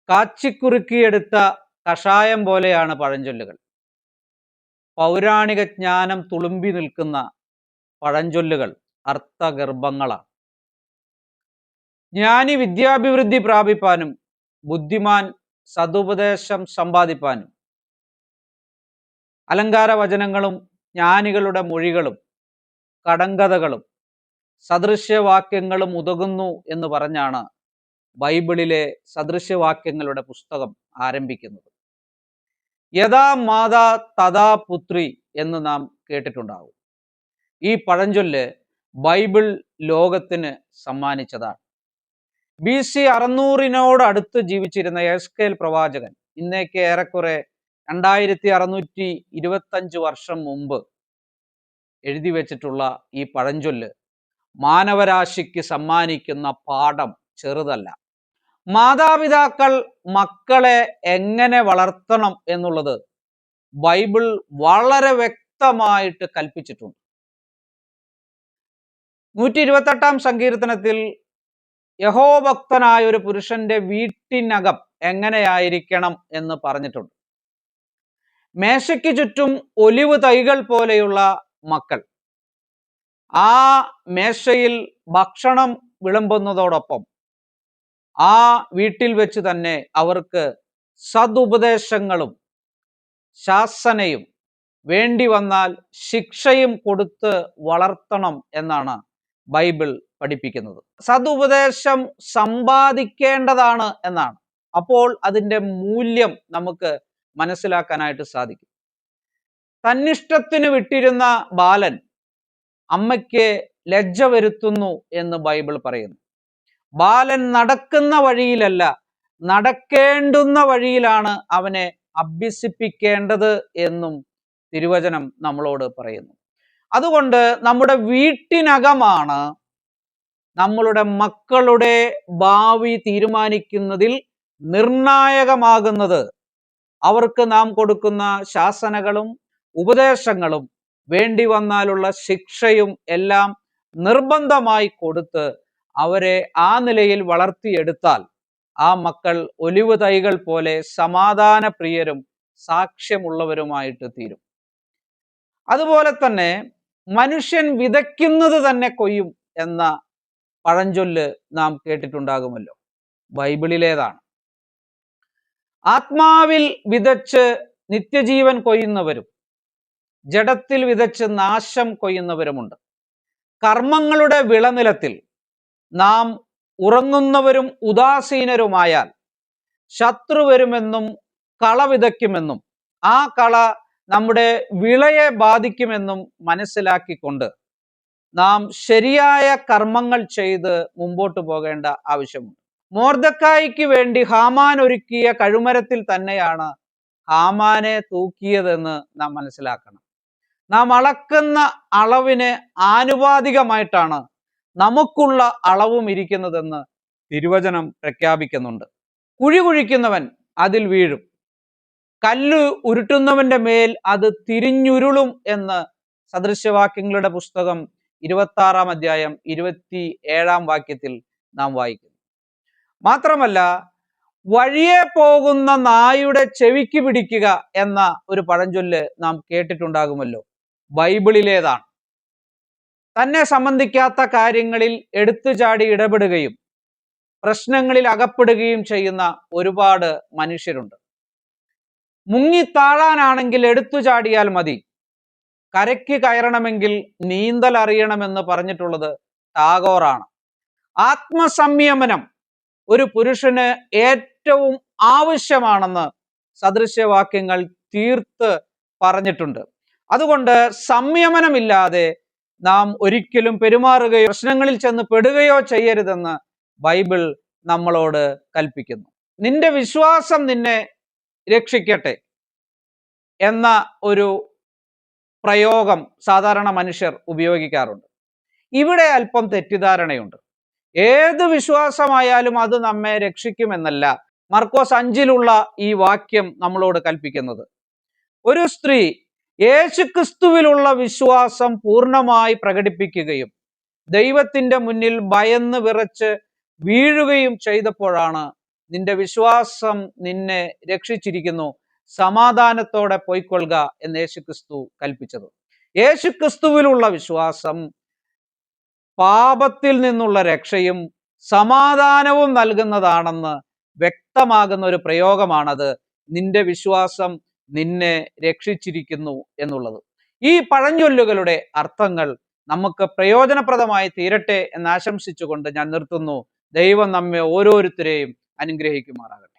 കാച്ചിക്കുറുക്കിയെടുത്ത കഷായം പോലെയാണ് പഴഞ്ചൊല്ലുകൾ. പൗരാണിക ജ്ഞാനം തുളുമ്പി നിൽക്കുന്ന പഴഞ്ചൊല്ലുകൾ അർത്ഥഗർഭങ്ങളാണ്. ജ്ഞാനി വിദ്യാഭിവൃദ്ധി പ്രാപിപ്പാനും ബുദ്ധിമാൻ സതുപദേശം സമ്പാദിപ്പാനും അലങ്കാര വചനങ്ങളും ജ്ഞാനികളുടെ മൊഴികളും കടങ്കഥകളും സദൃശ്യവാക്യങ്ങളും ഉതകുന്നു എന്ന് പറഞ്ഞാണ് ബൈബിളിലെ സദൃശ്യവാക്യങ്ങളുടെ പുസ്തകം ആരംഭിക്കുന്നത്. യഥാ മാതാ തഥാ പുത്രി എന്ന് നാം കേട്ടിട്ടുണ്ടാകും. ഈ പഴഞ്ചൊല്ല് ബൈബിൾ ലോകത്തിന് സമ്മാനിച്ചതാണ്. BC 600 അടുത്ത് ജീവിച്ചിരുന്ന എസ്കേൽ പ്രവാചകൻ ഇന്നേക്ക് ഏറെക്കുറെ 2625 വർഷം മുമ്പ് എഴുതി വെച്ചിട്ടുള്ള ഈ പഴഞ്ചൊല്ല് മാനവരാശിക്ക് സമ്മാനിക്കുന്ന പാഠം ചെറുതല്ല. മാതാപിതാക്കൾ മക്കളെ എങ്ങനെ വളർത്തണം എന്നുള്ളത് ബൈബിൾ വളരെ വ്യക്തമായിട്ട് കൽപ്പിച്ചിട്ടുണ്ട്. 128 സങ്കീർത്തനത്തിൽ യഹോഭക്തനായ ഒരു പുരുഷന്റെ വീട്ടിനകം എങ്ങനെയായിരിക്കണം എന്ന് പറഞ്ഞിട്ടുണ്ട്. മേശയ്ക്ക് ചുറ്റും ഒലിവ് തൈകൾ പോലെയുള്ള മക്കൾ ആ മേശയിൽ ഭക്ഷണം വിളമ്പുന്നതോടൊപ്പം ആ വീട്ടിൽ വെച്ച് തന്നെ അവർക്ക് സതുപദേശങ്ങളും ശാസനയും വേണ്ടി വന്നാൽ ശിക്ഷയും കൊടുത്ത് വളർത്തണം എന്നാണ് ബൈബിൾ പഠിപ്പിക്കുന്നത്. സതുപദേശം സമ്പാദിക്കേണ്ടതാണ് എന്നാണ്. അപ്പോൾ അതിൻ്റെ മൂല്യം നമുക്ക് മനസ്സിലാക്കാനായിട്ട് സാധിക്കും. തന്നിഷ്ടത്തിന് വിട്ടിരുന്ന ബാലൻ അമ്മയ്ക്ക് ലജ്ജ വരുത്തുന്നു എന്ന് ബൈബിൾ പറയുന്നു. ബാലൻ നടക്കുന്ന വഴിയിലല്ല, നടക്കേണ്ടുന്ന വഴിയിലാണ് അവനെ അഭ്യസിപ്പിക്കേണ്ടത് എന്നും തിരുവചനം നമ്മളോട് പറയുന്നു. അതുകൊണ്ട് നമ്മുടെ വീട്ടിനകമാണ് നമ്മളുടെ മക്കളുടെ ഭാവി തീരുമാനിക്കുന്നതിൽ നിർണായകമാകുന്നത്. അവർക്ക് നാം കൊടുക്കുന്ന ശാസനകളും ഉപദേശങ്ങളും വേണ്ടി വന്നാലുള്ള ശിക്ഷയും എല്ലാം നിർബന്ധമായി കൊടുത്ത് അവരെ ആ നിലയിൽ വളർത്തിയെടുത്താൽ ആ മക്കൾ ഒലിവ് തൈകൾ പോലെ സമാധാന പ്രിയരും സാക്ഷ്യമുള്ളവരുമായിട്ട് തീരും. അതുപോലെ തന്നെ മനുഷ്യൻ വിതയ്ക്കുന്നത് തന്നെ കൊയ്യും എന്ന പഴഞ്ചൊല്ല് നാം കേട്ടിട്ടുണ്ടാകുമല്ലോ. ബൈബിളിലേതാണ്. ആത്മാവിൽ വിതച്ച് നിത്യജീവൻ കൊയ്യുന്നവരും ജഡത്തിൽ വിതച്ച് നാശം കൊയ്യുന്നവരുമുണ്ട്. കർമ്മങ്ങളുടെ വിളനിലത്തിൽ നാം ഉറങ്ങുന്നവരും ഉദാസീനരുമായാൽ ശത്രു വരുമെന്നും കള വിതയ്ക്കുമെന്നും ആ കള നമ്മുടെ വിളയെ ബാധിക്കുമെന്നും മനസ്സിലാക്കിക്കൊണ്ട് നാം ശരിയായ കർമ്മങ്ങൾ ചെയ്ത് മുമ്പോട്ട് പോകേണ്ട ആവശ്യമുണ്ട്. മൊർദെഖായിക്ക് വേണ്ടി ഹാമാൻ ഒരുക്കിയ കഴുമരത്തിൽ തന്നെയാണ് ഹാമാനെ തൂക്കിയതെന്ന് നാം മനസ്സിലാക്കണം. നാം അളക്കുന്ന അളവിന് ആനുപാതികമായിട്ടാണ് നമുക്കുള്ള അളവും ഇരിക്കുന്നതെന്ന് തിരുവചനം പ്രഖ്യാപിക്കുന്നുണ്ട്. കുഴി കുഴിക്കുന്നവൻ അതിൽ വീഴും, കല്ല് ഉരുട്ടുന്നവന്റെ മേൽ അത് തിരിഞ്ഞുരുളും എന്ന് സദൃശ്യവാക്യങ്ങളുടെ പുസ്തകം 26 അധ്യായം 27 വാക്യത്തിൽ നാം വായിക്കുന്നു. മാത്രമല്ല, വഴിയെ പോകുന്ന നായുടെ ചെവിക്ക് പിടിക്കുക എന്ന ഒരു പഴഞ്ചൊല്ല് നാം കേട്ടിട്ടുണ്ടാകുമല്ലോ. ബൈബിളിലേതാണ്. തന്നെ സംബന്ധിക്കാത്ത കാര്യങ്ങളിൽ എടുത്തുചാടി ഇടപെടുകയും പ്രശ്നങ്ങളിൽ അകപ്പെടുകയും ചെയ്യുന്ന ഒരുപാട് മനുഷ്യരുണ്ട്. മുങ്ങിത്താഴാനാണെങ്കിൽ എടുത്തുചാടിയാൽ മതി, കരയ്ക്ക് കയറണമെങ്കിൽ നീന്തൽ അറിയണമെന്ന് പറഞ്ഞിട്ടുള്ളത് ടാഗോറാണ്. ആത്മസംയമനം ഒരു പുരുഷന് ഏറ്റവും ആവശ്യമാണെന്ന് സദൃശ്യവാക്യങ്ങൾ തീർത്ത് പറഞ്ഞിട്ടുണ്ട്. അതുകൊണ്ട് സംയമനമില്ലാതെ നാം ഒരിക്കലും പെരുമാറുകയോ പ്രശ്നങ്ങളിൽ ചെന്ന് പെടുകയോ ചെയ്യരുതെന്ന് ബൈബിൾ നമ്മളോട് കൽപ്പിക്കുന്നു. നിന്റെ വിശ്വാസം നിന്നെ രക്ഷിക്കട്ടെ എന്ന ഒരു പ്രയോഗം സാധാരണ മനുഷ്യർ ഉപയോഗിക്കാറുണ്ട്. ഇവിടെ അല്പം തെറ്റിദ്ധാരണയുണ്ട്. ഏത് വിശ്വാസമായാലും അത് നമ്മെ രക്ഷിക്കുമെന്നല്ല മർക്കോസ് 5 ഈ വാക്യം നമ്മളോട് കൽപ്പിക്കുന്നത്. ഒരു സ്ത്രീ യേശുക്രിസ്തുവിലുള്ള വിശ്വാസം പൂർണ്ണമായി പ്രകടിപ്പിക്കുകയും ദൈവത്തിന്റെ മുന്നിൽ ഭയന്ന് വിറച്ച് വീഴുകയും ചെയ്തപ്പോഴാണ് നിന്റെ വിശ്വാസം നിന്നെ രക്ഷിച്ചിരിക്കുന്നു, സമാധാനത്തോടെ പൊയ്ക്കൊള്ളുക എന്ന് യേശുക്രിസ്തു കൽപ്പിച്ചത്. യേശുക്രിസ്തുവിലുള്ള വിശ്വാസം പാപത്തിൽ നിന്നുള്ള രക്ഷയും സമാധാനവും നൽകുന്നതാണെന്ന് വ്യക്തമാകുന്ന ഒരു പ്രയോഗമാണത്. നിന്റെ വിശ്വാസം നിന്നെ രക്ഷിച്ചിരിക്കുന്നു എന്നുള്ളത്. ഈ പഴഞ്ചൊല്ലുകളുടെ അർത്ഥങ്ങൾ നമുക്ക് പ്രയോജനപ്രദമായി തീരട്ടെ എന്ന് ആശംസിച്ചുകൊണ്ട് ഞാൻ നിർത്തുന്നു. ദൈവം നമ്മെ ഓരോരുത്തരെയും അനുഗ്രഹിക്കുമാറാകട്ടെ.